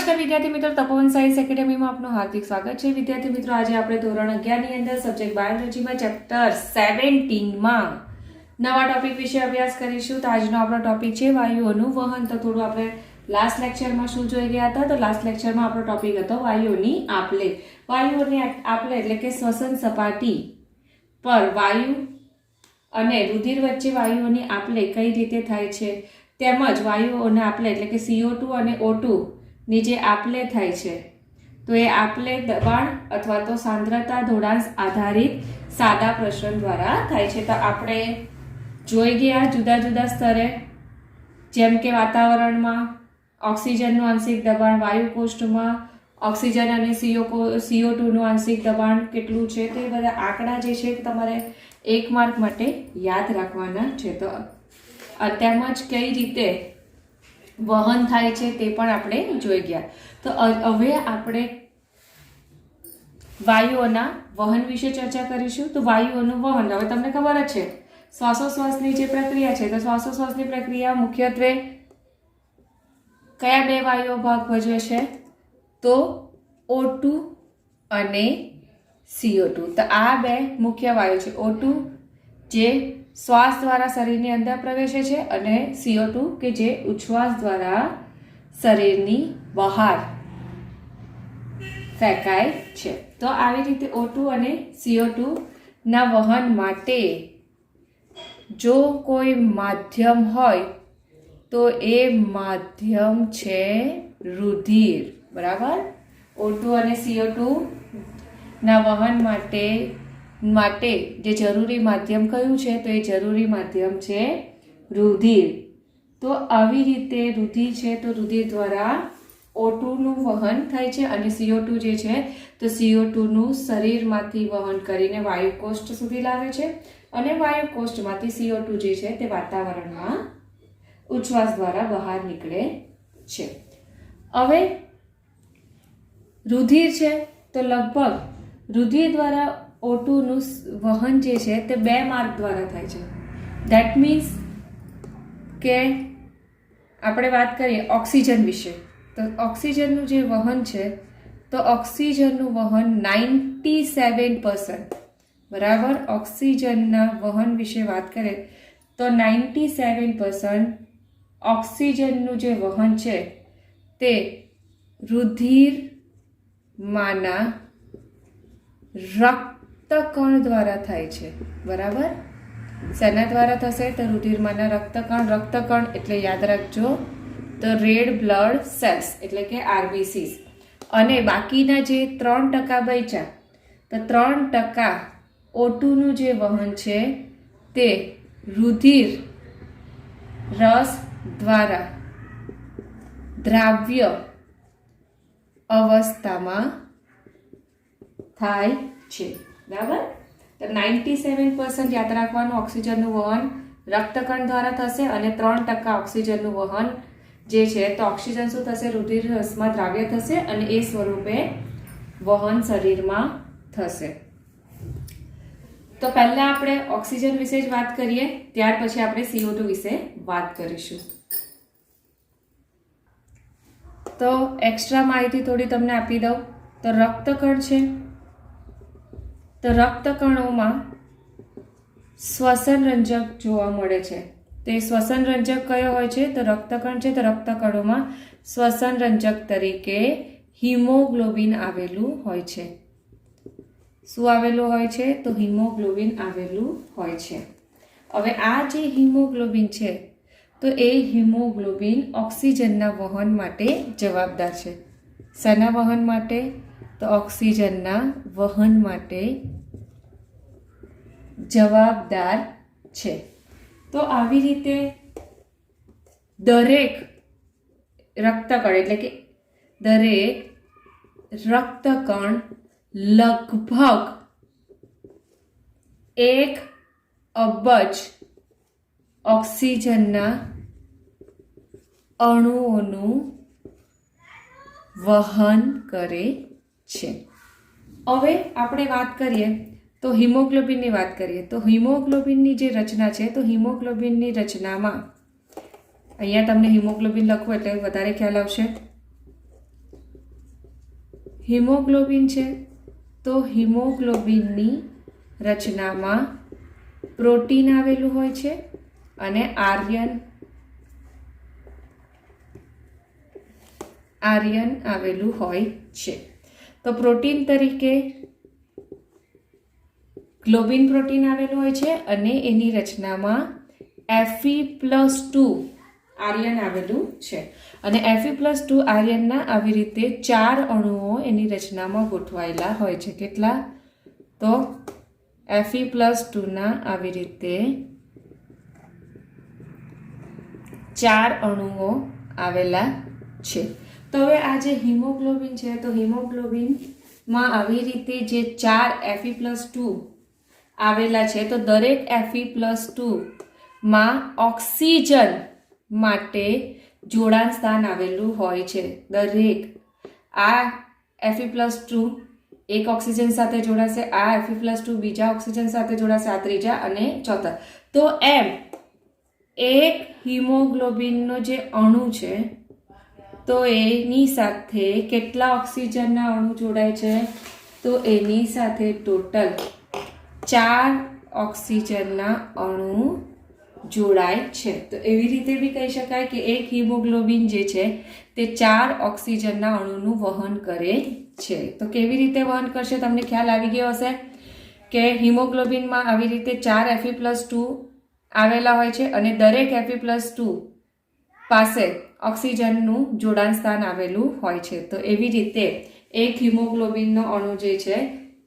નમસ્કાર વિદ્યાર્થી મિત્રો, તપોવન સાયન્સ એકેડેમીમાં આપનું હાર્દિક સ્વાગત છે। વિદ્યાર્થી મિત્રો, આજે આપણે ધોરણ 11 ની અંદર સબ્જેક્ટ બાયોલોજીમાં ચેપ્ટર 17 માં નવા ટોપિક વિશે અભ્યાસ કરીશું। તો આજનો આપણો ટોપિક છે વાયુઓનું વહન। તો થોડું આપણે લાસ્ટ લેક્ચરમાં શું જોઈ ગયા હતા? તો લાસ્ટ લેક્ચરમાં આપણો ટોપિક હતો વાયુઓની આપલે। વાયુઓની આપલે એટલે કે શ્વસન સપાટી પર વાયુ અને રુધિર વચ્ચે વાયુઓની આપલે કઈ રીતે થાય છે, તેમજ વાયુઓને આપલે એટલે કે CO2 અને O2 ની જે આપલે થાય છે તો એ આપલે દબાણ અથવા તો સાંદ્રતા ઢોળાંશ આધારિત સાદા પ્રસરણ દ્વારા થાય છે। તો આપણે જોઈ ગયા જુદા જુદા સ્તરે, જેમ કે વાતાવરણમાં ઓક્સિજનનું આંશિક દબાણ, વાયુ કોષ્ટમાં ઓક્સિજન અને CO2 નું આંશિક દબાણ કેટલું છે, તો એ બધા આંકડા જે છે તમારે 1 માર્ક માટે યાદ રાખવાના છે। તો તેમજ કઈ રીતે વહન થાય છે તે પણ આપણે જોઈ ગયા। તો હવે આપણે વાયુઓના વહન વિશે ચર્ચા કરીશું। તો વાયુઓનું વહન હવે તમને ખબર જ છે, શ્વાસોશ્વાસની જે પ્રક્રિયા છે, તો શ્વાસોશ્વાસની પ્રક્રિયા મુખ્યત્વે કયા બે વાયુઓ ભાગ ભજવે છે? તો O2 અને CO2। તો આ બે મુખ્ય વાયુ છે। O2 જે શ્વાસ દ્વારા શરીરની અંદર પ્રવેશે છે અને CO2 કે જે ઉચ્છ્વાસ દ્વારા શરીરની બહાર ફેંકાય છે। તો આવી રીતે O2 અને CO2 ના વહન માટે જો કોઈ માધ્યમ હોય તો એ માધ્યમ છે રુધિર, બરાબર। O2 અને CO2 ના વહન માટે જે જરૂરી માધ્યમ કયું છે? તો એ જરૂરી માધ્યમ છે રુધિર। તો આવી રીતે રુધિર છે, તો રુધિર દ્વારા O2 નું વહન થાય છે અને CO2 જે છે તો CO2 નું શરીરમાંથી વહન કરીને વાયુકોષ્ઠ સુધી લાવે છે અને વાયુકોષ્ઠમાંથી CO2 જે છે તે વાતાવરણમાં ઉચ્છ્વાસ દ્વારા બહાર નીકળે છે। હવે રુધિર છે તો લગભગ રુધિર દ્વારા O2 નું વહન જે છે તે 2 માર્ગ દ્વારા થાય છે। ધેટ મીન્સ કે આપણે વાત કરીએ ઓક્સિજન વિશે, તો ઓક્સિજનનું જે વહન છે તો ઓક્સિજનનું વહન 97%, બરાબર। ઓક્સિજનના વહન વિશે વાત કરીએ તો 97% ઓક્સિજનનું જે વહન છે તે રુધિરમાંના રક્તકણ દ્વારા થાય છે, બરાબર। શેના દ્વારા થશે? તો રુધિરમાંના રક્તકણ એટલે યાદ રાખજો તો રેડ બ્લડ સેલ્સ એટલે કે RBCs। અને બાકીના જે 3% બચ્યા, તો 3% O2 નું જે વહન છે તે રુધિર રસ દ્વારા દ્રાવ્ય અવસ્થામાં થાય છે, બરાબર। તો 97% યાદ રાખવાનું ઓક્સિજનનું વહન રક્તકણ દ્વારા થશે અને 3% ઓક્સિજનનું વહન જે છે તો ઓક્સિજન શું થશે? રુધિર રસમાં દ્રાવ્ય થશે અને એ સ્વરૂપે વહન શરીરમાં થશે। તો પહેલા આપણે ઓક્સિજન વિશે જ વાત કરીએ, ત્યાર પછી આપણે CO2 વિશે વાત કરીશું। તો એક્સ્ટ્રા માહિતી થોડી તમને આપી દઉં તો રક્તકણ છે, તો રક્તકણોમાં શ્વસન રંજક જોવા મળે છે। તો એ શ્વસન રંજક કયો હોય છે? તો રક્તકણ છે, તો રક્તકણોમાં શ્વસન રંજક તરીકે હિમોગ્લોબિન આવેલું હોય છે। શું આવેલું હોય છે? તો હિમોગ્લોબિન આવેલું હોય છે। હવે આ જે હિમોગ્લોબિન છે તો એ હિમોગ્લોબિન ઓક્સિજનના વહન માટે જવાબદાર છે। શેના વહન માટે? તો ઓક્સિજનના વહન માટે જવાબદાર છે। તો આવી રીતે દરેક રક્તકણ એટલે કે દરેક રક્તકણ લગભગ 1 અબજ ઓક્સિજનના અણુઓનું વહન કરે છે। હવે આપણે વાત કરીએ તો હિમોગ્લોબિનની વાત કરીએ તો હિમોગ્લોબિનની જે રચના છે તો હિમોગ્લોબિનની રચનામાં અહીંયા તમને હિમોગ્લોબિન લખવું એટલે વધારે ખ્યાલ આવશે। હિમોગ્લોબિન છે તો હિમોગ્લોબિનની રચનામાં પ્રોટીન આવેલું હોય છે અને આર્યન આવેલું હોય છે. તો પ્રોટીન તરીકે ગ્લોબિન પ્રોટીન આવેલું હોય છે અને એની રચનામાં Fe+2 આર્યન આવેલું છે. અને Fe+2 આર્યનના આવી રીતે 4 અણુઓ એની રચનામાં ગોઠવાયેલા હોય છે. કેટલા? તો Fe+2ના આવી રીતે 4 અણુઓ આવેલા છે. તો હવે આ જે હિમોગ્લોબિન છે તો હિમોગ્લોબિનમાં આવી રીતે જે 4 Fe+2 આવેલા છે તો દરેક Fe+2 માં ઓક્સિજન માટે જોડાણ સ્થાન આવેલું હોય છે. દરેક આ Fe+2 એક ઓક્સિજન સાથે જોડાશે, આ Fe+2 બીજા ઓક્સિજન સાથે જોડાશે, આ ત્રીજા અને ચોથા. તો એમ એક હિમોગ્લોબિનનો જે અણુ છે તો એની સાથે કેટલા ઓક્સિજનના અણુ જોડાય છે? તો એની સાથે ટોટલ 4 ઓક્સિજનના અણુ જોડાય છે. તો એવી રીતે બી કહી શકાય કે એક હિમોગ્લોબિન જે છે તે 4 ઓક્સિજનના અણુનું વહન કરે છે. તો કેવી રીતે વહન કરશે તમને ખ્યાલ આવી ગયો હશે કે હિમોગ્લોબિનમાં આવી રીતે 4 Fe+2 આવેલા હોય છે અને દરેક Fe+2 પાસે ઓક્સિજનનું જોડાણ સ્થાન આવેલું હોય છે. તો એવી રીતે એક હિમોગ્લોબિનનો અણુ જે છે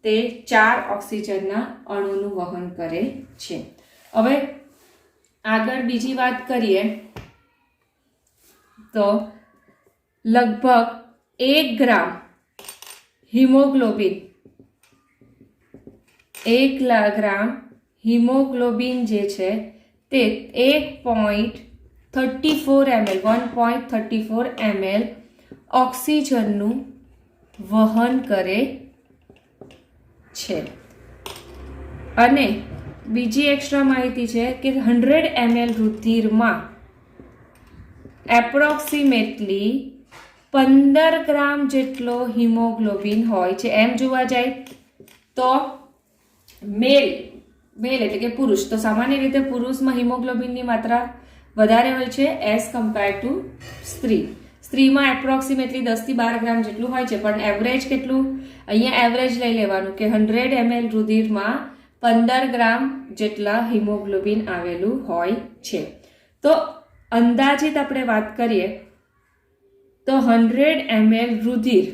તે 4 ઓક્સિજનના અણુનું વહન કરે છે. હવે આગળ બીજી વાત કરીએ તો લગભગ 1 ગ્રામ હિમોગ્લોબિન જે છે તે 1.34 ml ઓક્સિજનનું વહન કરે છે. અને બીજી એક્સ્ટ્રા માહિતી છે કે 100 ml રુધિરમાં એપ્રોક્સિમેટલી 15 ગ્રામ જેટલો હિમોગ્લોબિન હોય છે. એમ જોવા જાય તો મેલ એટલે કે પુરુષ, તો સામાન્ય રીતે પુરુષમાં હિમોગ્લોબિનની માત્રા વધારે હોય છે એઝ કમ્પેર ટુ સ્ત્રી. સ્ત્રીમાં એપ્રોક્સિમેટલી 10 થી 12 ગ્રામ જેટલું હોય છે, પણ એવરેજ કેટલું? અહીંયા એવરેજ લઈ લેવાનું કે 100 ml રુધિરમાં 15 ગ્રામ જેટલા હિમોગ્લોબિન આવેલું હોય છે. તો અંદાજિત આપણે વાત કરીએ તો 100 ml રુધિર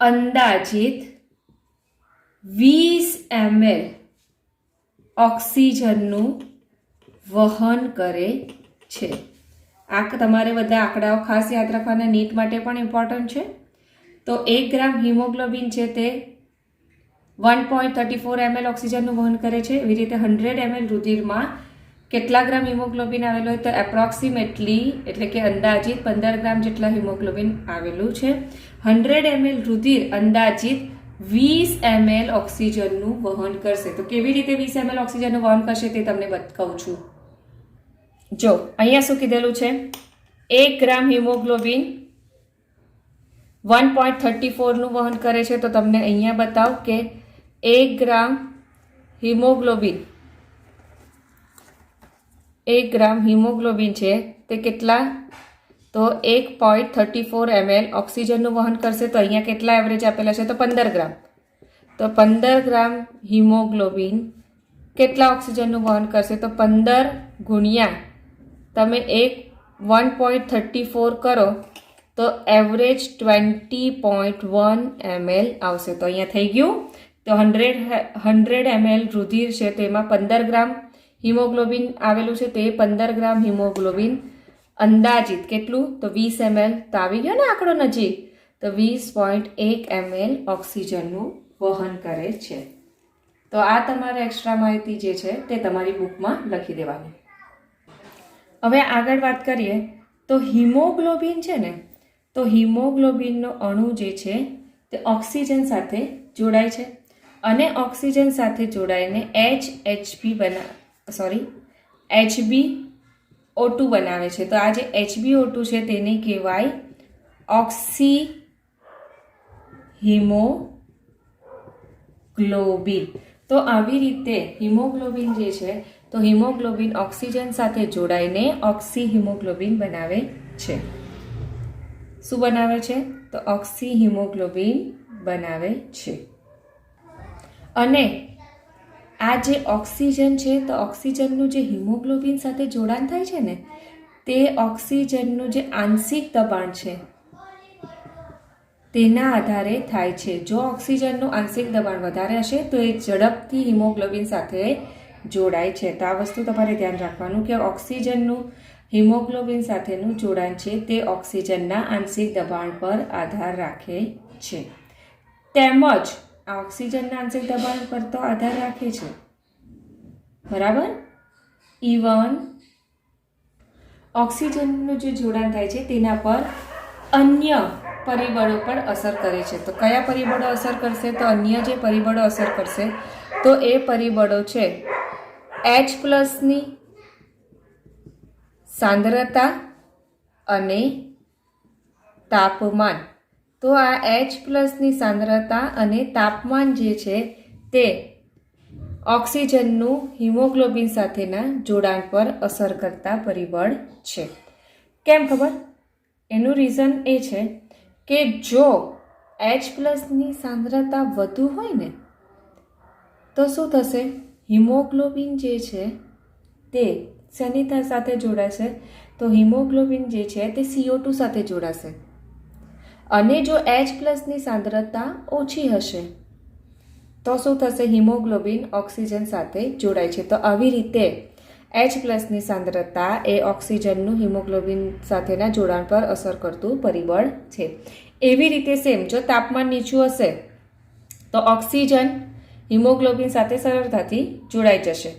અંદાજિત 20 ml ઓક્સિજનનું વહન કરે છે. આ તમારે બધા આંકડાઓ ખાસ યાદ રાખવાના, નીટ માટે પણ ઇમ્પોર્ટન્ટ છે. તો 1 ગ્રામ હિમોગ્લોબિન છે તે 1.34 ml ઓક્સિજનનું વહન કરે છે. એવી રીતે 100 ml રુધિરમાં કેટલા ગ્રામ હિમોગ્લોબિન આવેલો હોય તો એપ્રોક્સિમેટલી એટલે કે અંદાજિત 15 ગ્રામ જેટલા હિમોગ્લોબિન આવેલું છે. 100 ml રુધિર અંદાજિત 20 ml ઓક્સિજનનું વહન કરશે. તો કેવી રીતે 20 ml ઓક્સિજનનું વહન કરશે તે તમને કહું છું. જો અહીંયા શું કીધેલું છે, 1 ગ્રામ હિમોગ્લોબિન 1.34 નું વહન કરે છે. તો તમને અહીંયા બતાવ કે 1 ગ્રામ હિમોગ્લોબિન છે તે કેટલા? તો 1.34 ml ઓક્સિજનનું વહન કરશે. તો અહીંયા કેટલા એવરેજ આપેલા છે? તો 15 ગ્રામ. તો 15 ગ્રામ હિમોગ્લોબિન કેટલા ઓક્સિજનનું વહન કરશે? તો 15 ગુણ્યા તમે 1.34 કરો તો એવરેજ 20.1 ml આવશે. તો અહીંયા થઈ ગયું. તો 100 ml રુધિર છે તો એમાં 15 ગ્રામ હિમોગ્લોબિન આવેલું છે. તો એ 15 ગ્રામ હિમોગ્લોબિન અંદાજિત કેટલું? તો 20 ml. તો આવી ગયો ને આંકડો નજીક. તો 20.1 ml ઓક્સિજનનું વહન કરે છે. તો આ તમારે એક્સ્ટ્રા માહિતી જે છે તે તમારી બુકમાં લખી દેવાની. હવે આગળ વાત કરીએ તો હિમોગ્લોબિન છે ને, તો હિમોગ્લોબિનનો અણુ જે છે તે ઓક્સિજન સાથે જોડાય છે અને ઓક્સિજન સાથે જોડાઈને HbO2 બનાવે છે. તો આ જે HbO2 છે તેને કહેવાય ઓક્સી હિમોગ્લોબિન. તો આવી રીતે હિમોગ્લોબિન જે છે તો હિમોગ્લોબિન ઓક્સિજન સાથે જોડાઈને ઓક્સી હિમોગ્લોબિન બનાવે છે. શું બનાવે છે? તો ઓક્સી હિમોગ્લોબિન બનાવે છે. અને આ જે ઓક્સિજન છે તો ઓક્સિજનનું જે હિમોગ્લોબિન સાથે જોડાણ થાય છે ને તે ઓક્સિજનનું જે આંશિક દબાણ છે તેના આધારે થાય છે. જો ઓક્સિજનનું આંશિક દબાણ વધારે હશે તો એ ઝડપથી હિમોગ્લોબિન સાથે જોડાય છે. તો આ વસ્તુ તમારે ધ્યાન રાખવાનું કે ઓક્સિજનનું હિમોગ્લોબિન સાથેનું જોડાણ છે તે ઓક્સિજનના આંશિક દબાણ પર આધાર રાખે છે. તેમજ આ ઓક્સિજનના આંશિક દબાણ પર તો આધાર રાખે છે, બરાબર. ઇવન ઓક્સિજનનું જે જોડાણ થાય છે તેના પર અન્ય પરિબળો પર અસર કરે છે. તો કયા પરિબળો અસર કરશે? તો અન્ય જે પરિબળો અસર કરશે તો એ પરિબળો છે H+ની સાંદ્રતા અને તાપમાન. તો આ H+ની સાંદ્રતા અને તાપમાન જે છે તે ઓક્સિજનનું હિમોગ્લોબિન સાથેના જોડાણ પર અસર કરતા પરિબળ છે. કેમ ખબર? એનું રીઝન એ છે કે જો H+ની સાંદ્રતા વધુ હોય ને તો શું થશે? હિમોગ્લોબિન જે છે તે શેની સાથે જોડાશે? તો હિમોગ્લોબિન જે છે તે CO2 સાથે જોડાશે. અને જો H+ની સાંદ્રતા ઓછી હશે તો શું થશે? હિમોગ્લોબિન ઓક્સિજન સાથે જોડાય છે. તો આવી રીતે H+ની સાંદ્રતા એ ઓક્સિજનનું હિમોગ્લોબિન સાથેના જોડાણ પર અસર કરતું પરિબળ છે. એવી રીતે સેમ જો તાપમાન નીચું હશે તો ઓક્સિજન હિમોગ્લોબિન સાથે સરળતાથી જોડાઈ જશે.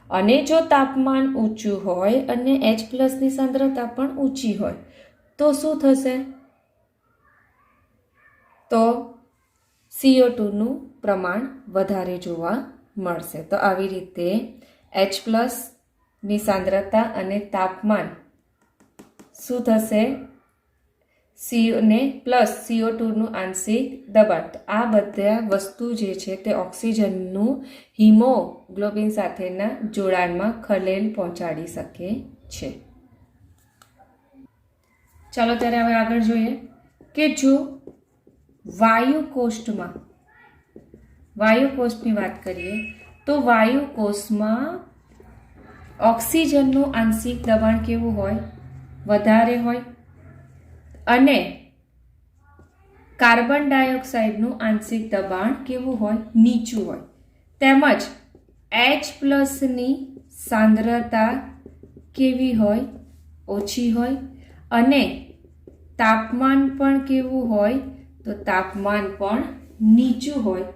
અને જો તાપમાન ઊંચું હોય અને H+ની સાંદ્રતા પણ ઊંચી હોય તો શું થશે? તો CO2નું પ્રમાણ વધારે જોવા મળશે. તો આવી રીતે H+ની સાંદ્રતા અને તાપમાન શું થશે? ને પ્લસ CO2નું આંશિક દબાણ. તો આ બધા વસ્તુ જે છે તે ઓક્સિજનનું હિમોગ્લોબિન સાથેના જોડાણમાં ખલેલ પહોંચાડી શકે છે. ચાલો ત્યારે હવે આગળ જોઈએ કે જો વાયુકોષની વાત કરીએ તો વાયુકોષમાં ઓક્સિજનનું આંશિક દબાણ કેવું હોય? વધારે હોય. અને કાર્બન ડાયોક્સાઇડનું આંશિક દબાણ કેવું હોય? નીચું હોય. તેમજ H+ની સાંદ્રતા કેવી હોય? ઓછી હોય. અને તાપમાન પણ કેવું હોય? તો તાપમાન પણ નીચું હોય.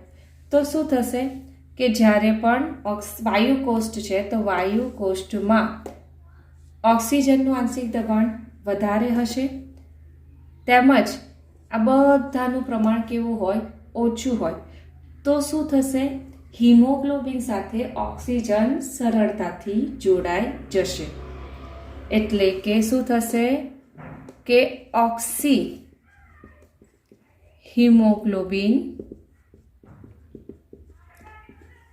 તો શું થશે કે જ્યારે પણ વાયુકોષ છે તો વાયુકોષમાં ઓક્સિજનનું આંશિક દબાણ વધારે હશે. તેમજ આ બધાનું પ્રમાણ કેવું હોય? ઓછું હોય. તો શું થશે? હિમોગ્લોબિન સાથે ઓક્સિજન સરળતાથી જોડાઈ જશે. એટલે કે શું થશે કે ઓક્સી હિમોગ્લોબિન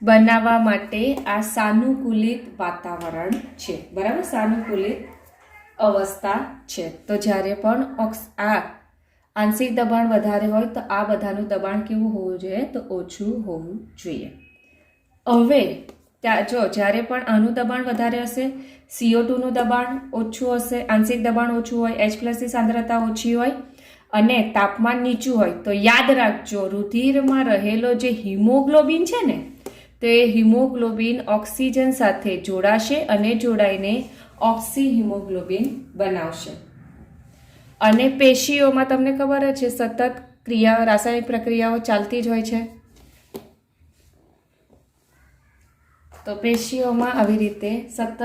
બનાવવા માટે આ સાનુકૂલિત વાતાવરણ છે, બરાબર. સાનુકૂલિત અવસ્થા છે. તો જ્યારે પણ આ આંશિક દબાણ વધારે હોય તો આ બધાનું દબાણ કેવું હોવું જોઈએ? તો ઓછું હોવું જોઈએ. હવે જ્યારે પણ આનું દબાણ વધારે હશે, CO2નું દબાણ ઓછું હશે, આંશિક દબાણ ઓછું હોય, H+ની સાંદ્રતા ઓછી હોય અને તાપમાન નીચું હોય તો યાદ રાખજો રુધિરમાં રહેલો જે હિમોગ્લોબિન છે ને તે હિમોગ્લોબિન ઓક્સિજન સાથે જોડાશે અને જોડાઈને ઓક્સી હિમોગ્લોબિન બનાવશે. અને પેશીઓમાં તમને ખબર જ છે સતત રાસાયણિક પ્રક્રિયાઓ ચાલતી જ હોય છે. તો પેશીઓમાં આવી રીતે સતત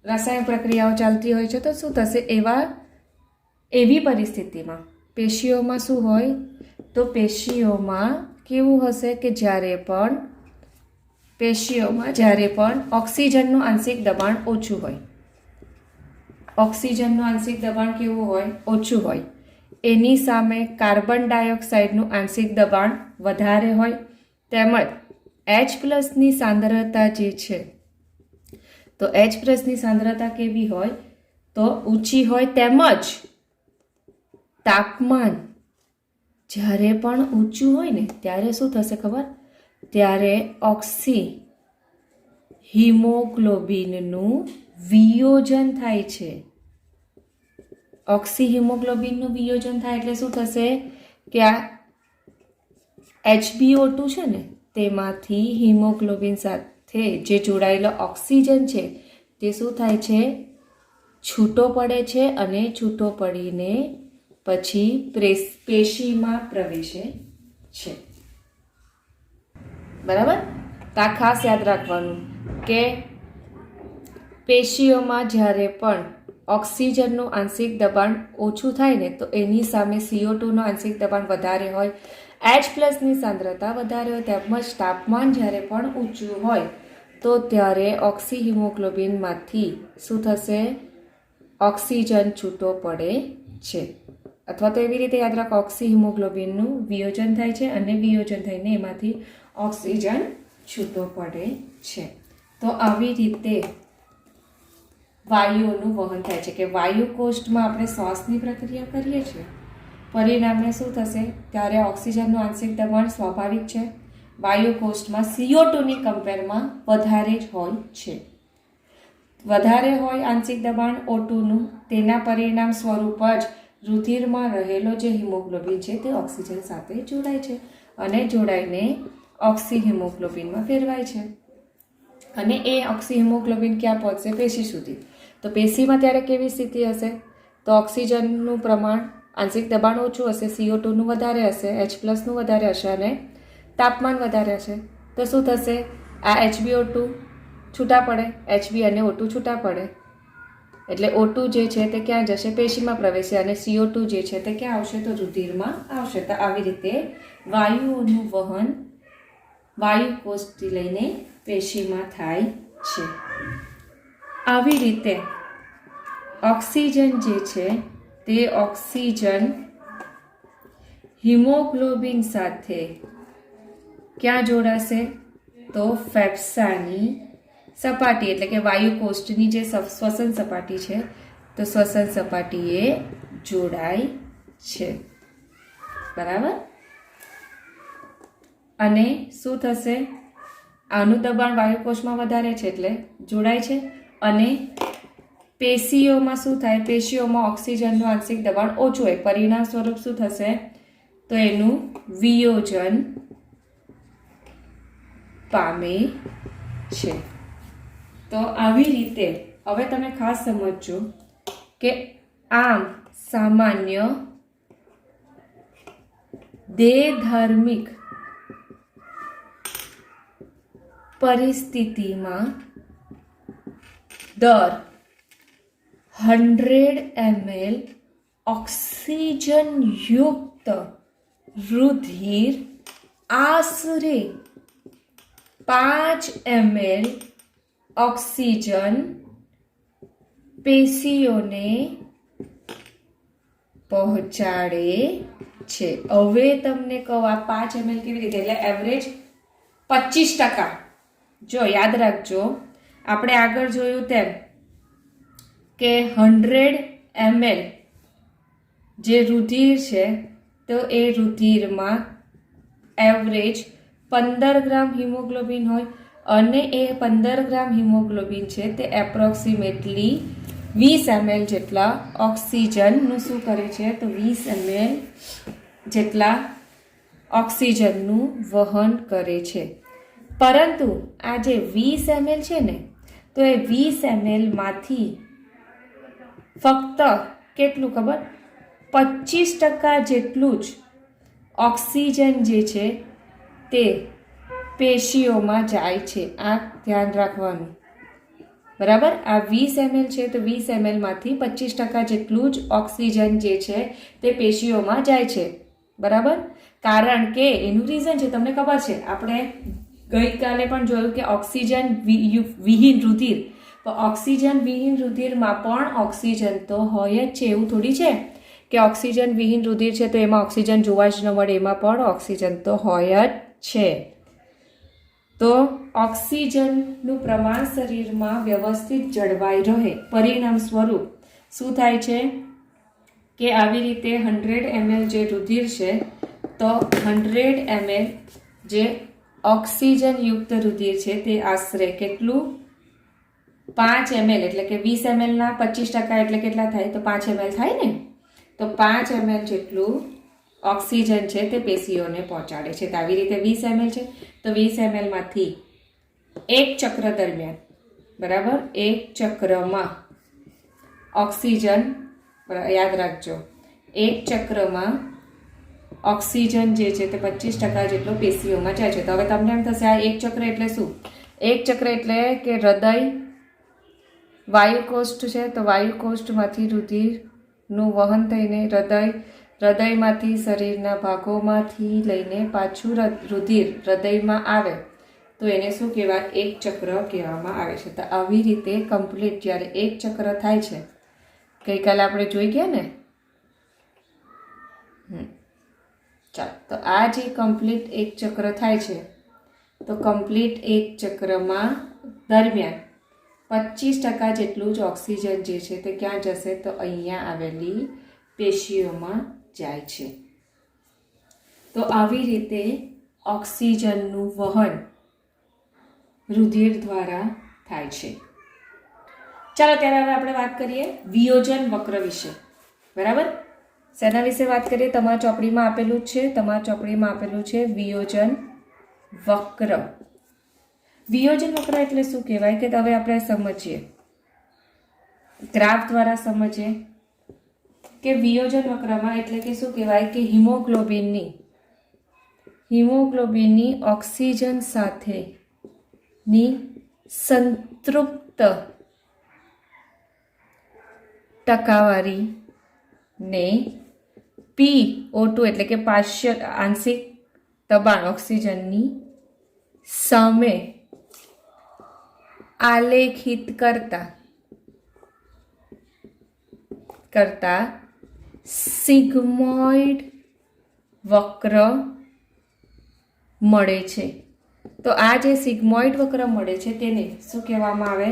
રાસાયણિક પ્રક્રિયાઓ ચાલતી હોય છે. તો શું થશે? એવી પરિસ્થિતિમાં પેશીઓમાં શું હોય? તો પેશીઓમાં કેવું હશે કે જ્યારે પણ ઓક્સિજનનું આંશિક દબાણ ઓછું હોય ઓક્સિજનનું આંશિક દબાણ કેવું હોય? ઓછું હોય. એની સામે કાર્બન ડાયોક્સાઇડનું આંશિક દબાણ વધારે હોય. તેમજ H+ની સાંદ્રતા જે છે, તો H+ની સાંદ્રતા કેવી હોય? તો ઊંચી હોય. તેમજ તાપમાન જ્યારે પણ ઊંચું હોય ને ત્યારે શું થશે ખબર? ત્યારે ઓક્સી હિમોગ્લોબિનનું વિયોજન થાય છે. ઓક્સી હિમોગ્લોબિનનું વિયોજન થાય એટલે શું થશે કે આ HbO2 છે ને તેમાંથી હિમોગ્લોબિન સાથે જે જોડાયેલો ઓક્સિજન છે તે શું થાય છે? છૂટો પડે છે અને છૂટો પડીને પછી પેશીમાં પ્રવેશે છે. બરાબર? તો આ ખાસ યાદ રાખવાનું કે પેશીઓમાં જ્યારે પણ ઓક્સિજનનું આંશિક દબાણ ઓછું થાય ને તો એની સામે CO2નું આંશિક દબાણ વધારે હોય. H+ની સાંદ્રતા વધારે હોય. તેમજ તાપમાન જ્યારે પણ ઊંચું હોય તો ત્યારે ઓક્સી હિમોગ્લોબિનમાંથી શું થશે? ઓક્સિજન છૂટો પડે છે. અથવા તો એવી રીતે યાદ રાખો, ઓક્સી હિમોગ્લોબિનનું વિયોજન થાય છે અને વિયોજન થઈને એમાંથી ઓક્સિજન છૂટો પડે છે. તો આવી રીતે વાયુઓનું વહન થાય છે કે વાયુ કોષમાં આપણે શ્વાસની પ્રક્રિયા કરીએ છીએ, પરિણામે શું થશે? ત્યારે ઓક્સિજનનું આંશિક દબાણ સ્વાભાવિક છે વાયુ કોષમાં CO2ની કમ્પેરમાં વધારે જ હોય છે. વધારે હોય આંશિક દબાણ O2નું, તેના પરિણામ સ્વરૂપ જ રુધિરમાં રહેલો જે હિમોગ્લોબિન છે તે ઓક્સિજન સાથે જોડાય છે અને જોડાઈને ઓક્સી હિમોગ્લોબિનમાં ફેરવાય છે. અને એ ઓક્સી હિમોગ્લોબિન ક્યાં પહોંચશે? પેશી સુધી. તો પેશીમાં ત્યારે કેવી સ્થિતિ હશે? તો ઓક્સિજનનું પ્રમાણ, આંશિક દબાણ ઓછું હશે, CO2નું વધારે હશે, H+નું વધારે હશે અને તાપમાન વધારે હશે. તો શું થશે? આ HbO2 છૂટા પડે, Hb અને O2 છૂટા પડે એટલે O2 જે છે તે ક્યાં જશે? પેશીમાં પ્રવેશે અને CO2 જે છે તે ક્યાં આવશે? તો રુધિરમાં આવશે. તો આવી રીતે વાયુઓનું વહન વાયુ કોષથી લઈને પેશીમાં થાય છે. આવી રીતે ઓક્સિજન જે છે તે ઓક્સિજન હિમોગ્લોબિન સાથે ક્યાં જોડાશે? તો ફેફસાની સપાટી એટલે કે વાયુ કોષ્ઠની જે શ્વસન સપાટી છે તો શ્વસન સપાટીએ જોડાય છે. બરાબર? અને શું થશે? આનું દબાણ વાયુ કોષમાં વધારે છે એટલે જોડાય છે. અને પેશીઓમાં શું થાય? પેશીઓમાં ઓક્સિજનનું આંશિક દબાણ ઓછું હોય. પરિણામ સ્વરૂપ શું થશે? તો એનું વિયોજન પામે છે. તો આવી રીતે હવે તમે ખાસ સમજજો કે આમ સામાન્ય દેહધાર્મિક પરિસ્થિતિમાં દર 100 ml ઓક્સિજનયુક્ત રુધિર આશરે 5 ml ઓક્સિજન પેશીઓને પહોંચાડે છે. હવે તમને કહું આ 5 ml કેવી રીતે? એટલે એવરેજ 25%. જો યાદ રાખજો, આપણે આગળ જોયું તેમ કે 100 ml જે રુધિર છે તો એ રુધિરમાં એવરેજ 15 ગ્રામ હિમોગ્લોબિન હોય અને એ 15 ગ્રામ હિમોગ્લોબિન છે તે એપ્રોક્સિમેટલી 20 ml જેટલા ઓક્સિજનનું શું કરે છે? તો 20 ml જેટલા ઓક્સિજનનું વહન કરે છે. પરંતુ આ જે 20 ml છે ને તો એ 20 ml માંથી ફક્ત કેટલું ખબર? 25% જેટલું જ ઓક્સિજન જે છે તે પેશીઓમાં જાય છે. આ ધ્યાન રાખવાનું. બરાબર? આ 20 ml છે તો 20 ml માંથી 25% જેટલું જ ઓક્સિજન જે છે તે પેશીઓમાં જાય છે. બરાબર? કારણ કે એનું રીઝન છે તમને ખબર છે, આપણે ગઈકાલે પણ જોયું કે ઓક્સિજન વિહીન રુધિર ઓક્સિજન વિહીન રુધિરમાં પણ ઓક્સિજન તો હોય જ છે. એવું થોડી છે કે ઓક્સિજન વિહીન રુધિર છે તો એમાં ઓક્સિજન જોવા જ ન મળે, એમાં પણ ઓક્સિજન તો હોય જ છે. તો ઓક્સિજનનું પ્રમાણ શરીરમાં વ્યવસ્થિત જળવાઈ રહે પરિણામ સ્વરૂપ શું થાય છે કે આવી રીતે 100 ml જે રુધિર છે તો 100 ml જે ઓક્સિજનયુક્ત રુધિર છે તે આશરે કેટલું 5 ml એટલે કે 20 ml ના 25% એટલે કેટલા થાય તો 5 ml થાય ને. તો 5 ml જેટલું ઓક્સિજન છે તે પેશીઓને પહોંચાડે છે. તો આવી રીતે 20 ml છે તો 20 ml માંથી એક ચક્ર દરમિયાન બરાબર એક ચક્રમાં ઓક્સિજન યાદ રાખજો એક ચક્રમાં ઓક્સિજન જે છે તે 25% જેટલો પેશીઓમાં જાય છે. તો હવે તમને એમ થશે આ એક ચક્ર એટલે શું? એક ચક્ર એટલે કે હૃદય વાયુકોષ્ઠ છે તો વાયુકોષ્ઠમાંથી રુધિરનું વહન થઈને હૃદયમાંથી શરીરના ભાગોમાંથી લઈને પાછું રુધિર હૃદયમાં આવે તો એને શું કહેવાય? એક ચક્ર કહેવામાં આવે છે. તો આવી રીતે કમ્પ્લીટ જ્યારે એક ચક્ર થાય છે, ગઈકાલે આપણે જોઈ ગયા ને. ચાલો, તો આ જે કમ્પ્લીટ એક ચક્ર થાય છે તો કમ્પ્લીટ એક ચક્રમાં દરમિયાન 25% જેટલું જ ઓક્સિજન જે છે તે ક્યાં જશે તો અહીંયા આવેલી પેશીઓમાં જાય છે. તો આવી રીતે ઓક્સિજનનું વહન રુધિર દ્વારા થાય છે. ચાલો ત્યારે હવે આપણે વાત કરીએ વિયોજન વક્ર વિશે. બરાબર, શેના વિશે વાત કરીએ? તમારા ચોપડીમાં આપેલું જ છે, વિયોજન વક્ર. વિયોજન વક્ર એટલે શું કહેવાય કે હવે આપણે સમજીએ, ગ્રાફ દ્વારા સમજીએ કે વિયોજન વક્રમાં એટલે કે શું કહેવાય કે હિમોગ્લોબિનની ઓક્સિજન સાથેની સંતૃપ્ત ટકાવારીને PO2 એટલે કે પાર્શિયલ આંશિક દબાણ ઓક્સિજનની સામે આલેખિત કરતા સિગ્મોઇડ વક્ર મળે છે. તો આ જે સિગ્મોઇડ વક્ર મળે છે તેને શું કહેવામાં આવે?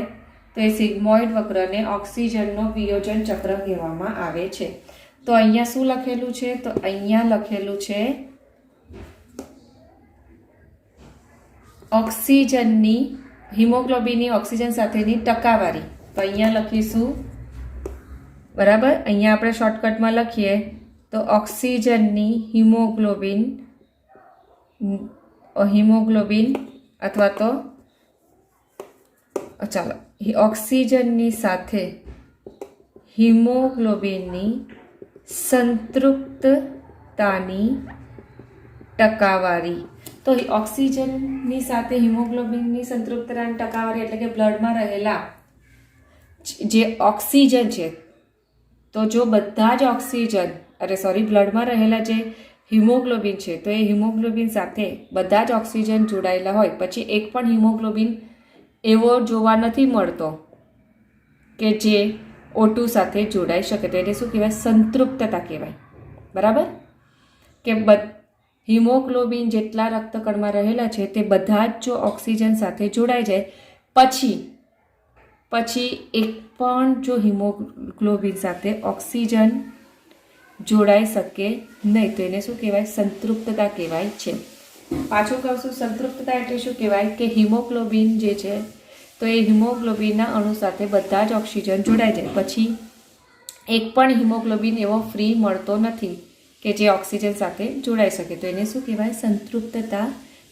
તો એ સિગ્મોઇડ વક્રને ઓક્સિજનનો વિયોજન ચક્ર કહેવામાં આવે છે. તો અહીંયા શું લખેલું છે? તો અહીંયા લખેલું છે ઓક્સિજનની હિમોગ્લોબિનની ઓક્સિજન સાથેની ટકાવારી. તો અહીંયા લખીશું બરાબર. અહીંયા આપણે શોર્ટકટમાં લખીએ તો ઓક્સિજનની હિમોગ્લોબિન અથવા તો ચાલો ઓક્સિજનની સાથે હિમોગ્લોબિનની સંતૃપ્તતાની ટકાવારી. તો ઓક્સિજનની સાથે હિમોગ્લોબિનની સંતૃપ્તતાની ટકાવારી એટલે કે બ્લડમાં રહેલા જે ઓક્સિજન છે, તો જો બધા જ બ્લડમાં રહેલા જે હિમોગ્લોબિન છે તો એ હિમોગ્લોબિન સાથે બધા જ ઓક્સિજન જોડાયેલા હોય, પછી એક પણ હિમોગ્લોબિન એવો જોવા નથી મળતો કે જે O2 સાથે જોડાઈ શકે. તો એને શું કહેવાય? સંતૃપ્તતા કહેવાય. બરાબર, કે હિમોગ્લોબિન જેટલા રક્તકણમાં રહેલા છે તે બધા જ જો ઓક્સિજન સાથે જોડાઈ જાય પછી એક પણ જો હિમોગ્લોબિન સાથે ઓક્સિજન જોડાઈ શકે નહીં તો એને શું કહેવાય? સંતૃપ્તતા કહેવાય છે. પાછું કહું છું, સંતૃપ્તતા એટલે શું કહેવાય કે હિમોગ્લોબિન જે છે તો એ હિમોગ્લોબિનના અણુ સાથે બધા જ ઓક્સિજન જોડાઈ જાય, પછી એક પણ હિમોગ્લોબિન એવો ફ્રી મળતો નથી કે જે ઓક્સિજન સાથે જોડાઈ શકે. તો એને શું કહેવાય? સંતૃપ્તતા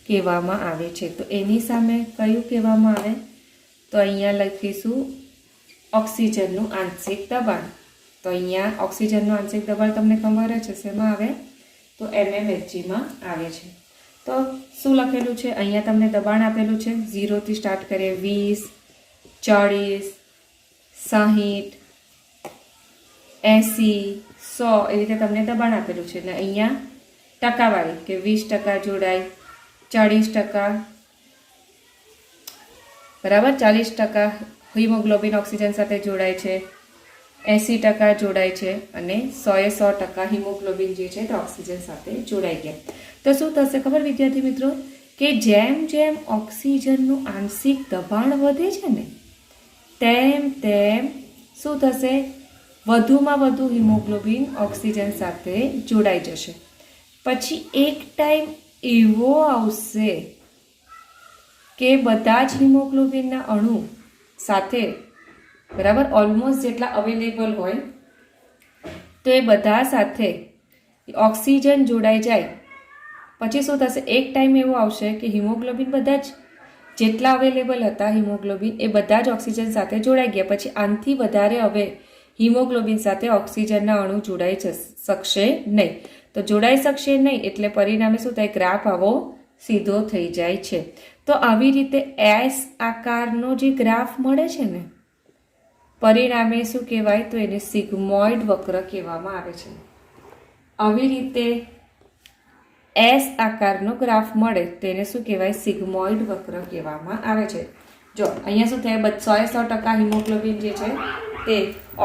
કહેવામાં આવે છે. તો એની સામે કયું કહેવામાં આવે? તો અહીંયા લખીશું ઓક્સિજનનું આંશિક દબાણ. તો અહીંયા ઓક્સિજનનું આંશિક દબાણ તમને ખબર જ હશે, એમાં આવે તો mmHgમાં આવે છે. તો શું લખેલું છે? અહીંયા તમને દબાણ આપેલું છે, 0 થી સ્ટાર્ટ કરીએ 20, 40, 60, 80, 100 એ રીતે તમને દબાણ આપેલું છે. અને અહીંયા ટકાવારી કે 20% જોડાય, 40%, બરાબર, 40% હિમોગ્લોબિન ઓક્સિજન સાથે જોડાય છે, 80% જોડાય છે અને 100% હિમોગ્લોબિન જે છે તે ઓક્સિજન સાથે જોડાઈ ગયા. તો શું થશે ખબર વિદ્યાર્થી મિત્રો, કે જેમ જેમ ઓક્સિજનનું આંશિક દબાણ વધે છે ને તેમ તેમ શું થશે, વધુમાં વધુ હિમોગ્લોબિન ઓક્સિજન સાથે જોડાઈ જશે. પછી એક ટાઈમ એવો આવશે કે બધા જ હિમોગ્લોબિનના અણુ સાથે બરાબર ઓલમોસ્ટ જેટલા અવેલેબલ હોય તો એ બધા સાથે ઓક્સિજન જોડાઈ જાય. પછી શું થશે, એક ટાઈમ એવો આવશે કે હિમોગ્લોબિન બધા જ જેટલા અવેલેબલ હતા હિમોગ્લોબિન એ બધા જ ઓક્સિજન સાથે જોડાઈ ગયા. પછી આનાથી વધારે હવે હિમોગ્લોબિન સાથે ઓક્સિજનના અણુ જોડાઈ શકશે નહીં. તો જોડાઈ શકશે નહીં એટલે પરિણામે શું થાય, ગ્રાફ આવો સીધો થઈ જાય છે. તો આવી રીતે એસ આકારનો જે ગ્રાફ મળે છે ને પરિણામે શું કહેવાય, તો એને સિગ્મોઇડ વક્ર કહેવામાં આવે છે. આવી રીતે એસ આકારનો ગ્રાફ મળે તેને શું કહેવાય, સિગ્મોઇડ વક્ર કહેવામાં આવે છે. જો અહીંયા શું થાય, 100% હિમોગ્લોબિન જે છે તે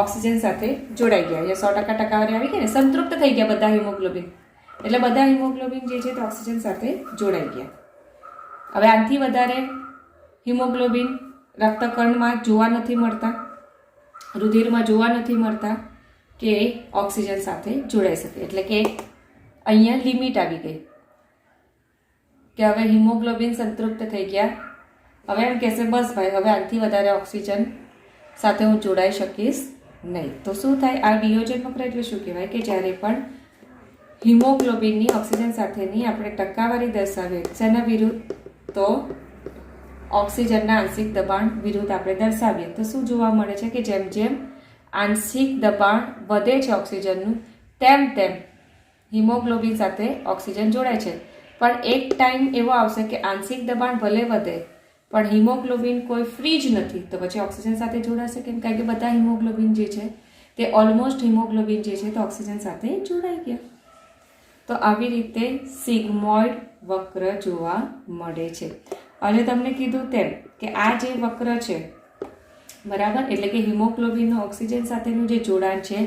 ઓક્સિજન સાથે જોડાઈ ગયા. અહીંયા 100% ટકાવારી આવી ગઈ ને, સંતૃપ્ત થઈ ગયા બધા હિમોગ્લોબિન, એટલે બધા હિમોગ્લોબિન જે છે તે ઓક્સિજન સાથે જોડાઈ ગયા. હવે આનાથી વધારે હિમોગ્લોબિન રક્તકણમાં જોવા નથી મળતા, રુધિરમાં જોવા નથી મળતા કે ઓક્સિજન સાથે જોડાઈ શકે. એટલે કે અહીંયા લિમિટ આવી ગઈ કે હવે હિમોગ્લોબિન સંતૃપ્ત થઈ ગયા. હવે એમ કહેશે બસ ભાઈ હવે આનાથી વધારે ઓક્સિજન સાથે હું જોડાઈ શકીશ નહીં. તો શું થાય, આ વિયોજન વક્ર એટલે શું કહેવાય, કે જ્યારે પણ હિમોગ્લોબિનની ઓક્સિજન સાથેની આપણે ટકાવારી દર્શાવીએ જેના વિરુદ્ધ, તો ઓક્સિજનના આંશિક દબાણ વિરુદ્ધ આપણે દર્શાવીએ તો શું જોવા મળે છે કે જેમ જેમ આંશિક દબાણ વધે છે ઓક્સિજનનું તેમ તેમ હિમોગ્લોબિન સાથે ઓક્સિજન જોડાય છે. પણ એક ટાઈમ એવો આવશે કે આંશિક દબાણ ભલે વધે પણ હિમોગ્લોબિન કોઈ ફ્રી જ નથી, તો પછી ઓક્સિજન સાથે જોડાશે કેમ, કારણ કે બધા હિમોગ્લોબિન જે છે તે ઓલમોસ્ટ હિમોગ્લોબિન જે છે તે ઓક્સિજન સાથે જોડાઈ ગયા. તો આવી રીતે સિગ્મોઇડ વક્ર જોવા મળે છે. અને તમને કીધું તેમ કે આ જે વક્ર છે બરાબર, એટલે કે હિમોગ્લોબિનનું ઓક્સિજન સાથેનું જે જોડાણ છે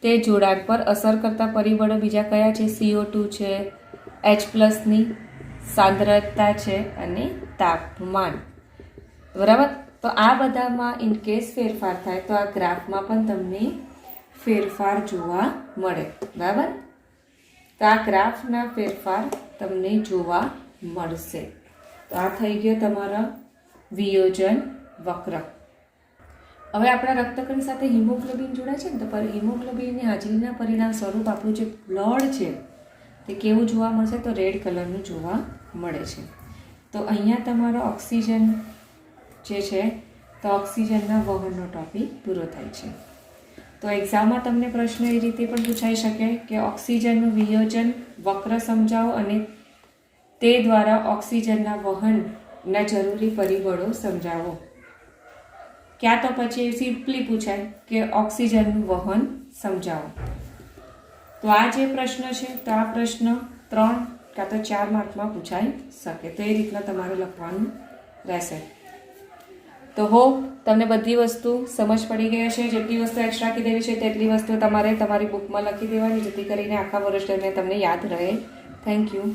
તે જોડાણ પર અસર કરતા પરિબળો બીજા કયા છે, CO2 છે, H+ની સાંદ્રતા છે અને તાપમાન. બરાબર, તો આ બધામાં ઇન કેસ ફેરફાર થાય તો આ ગ્રાફમાં પણ તમને ફેરફાર જોવા મળે. બરાબર, તો આ ગ્રાફના ફેરફાર તમને જોવા મળશે. તો આ થઈ ગયો તમારા વિયોજન વક્ર. હવે આપણા રક્તકણ સાથે હિમોગ્લોબિન જોડાય છે ને, તો હિમોગ્લોબિનની હાજરીના પરિણામ સ્વરૂપ આપણું જે બ્લડ છે તે કેવું જોવા મળશે, તો રેડ કલરનું જોવા મળે છે. તો અહીંયા તમારો ઓક્સિજન જે છે તો ઓક્સિજનના વહનનો ટોપિક પૂરો થાય છે. તો એક્ઝામમાં તમને પ્રશ્ન એ રીતે પણ પૂછાઈ શકે કે ઓક્સિજનનું વિયોજન વક્ર સમજાવો અને તે દ્વારા ઓક્સિજનના વહનના જરૂરી પરિબળો સમજાવો. ક્યાં તો પછી સિમ્પલી પૂછાય કે ઓક્સિજનનું વહન સમજાવો. તો આ જે પ્રશ્ન છે તો આ પ્રશ્ન 3 કાં તો 4 માર્કમાં પૂછાઈ શકે. તો એ રીતના તમારે લખવાનું રહેશે. તો હોપ તમને બધી વસ્તુ સમજ પડી ગઈ હશે. જેટલી વસ્તુ એક્સ્ટ્રા કીધેલી છે તેટલી વસ્તુ તમારે તમારી બુકમાં લખી દેવાની, જેથી કરીને આખા વર્ષ દરમિયાન તમને યાદ રહે. Thank you.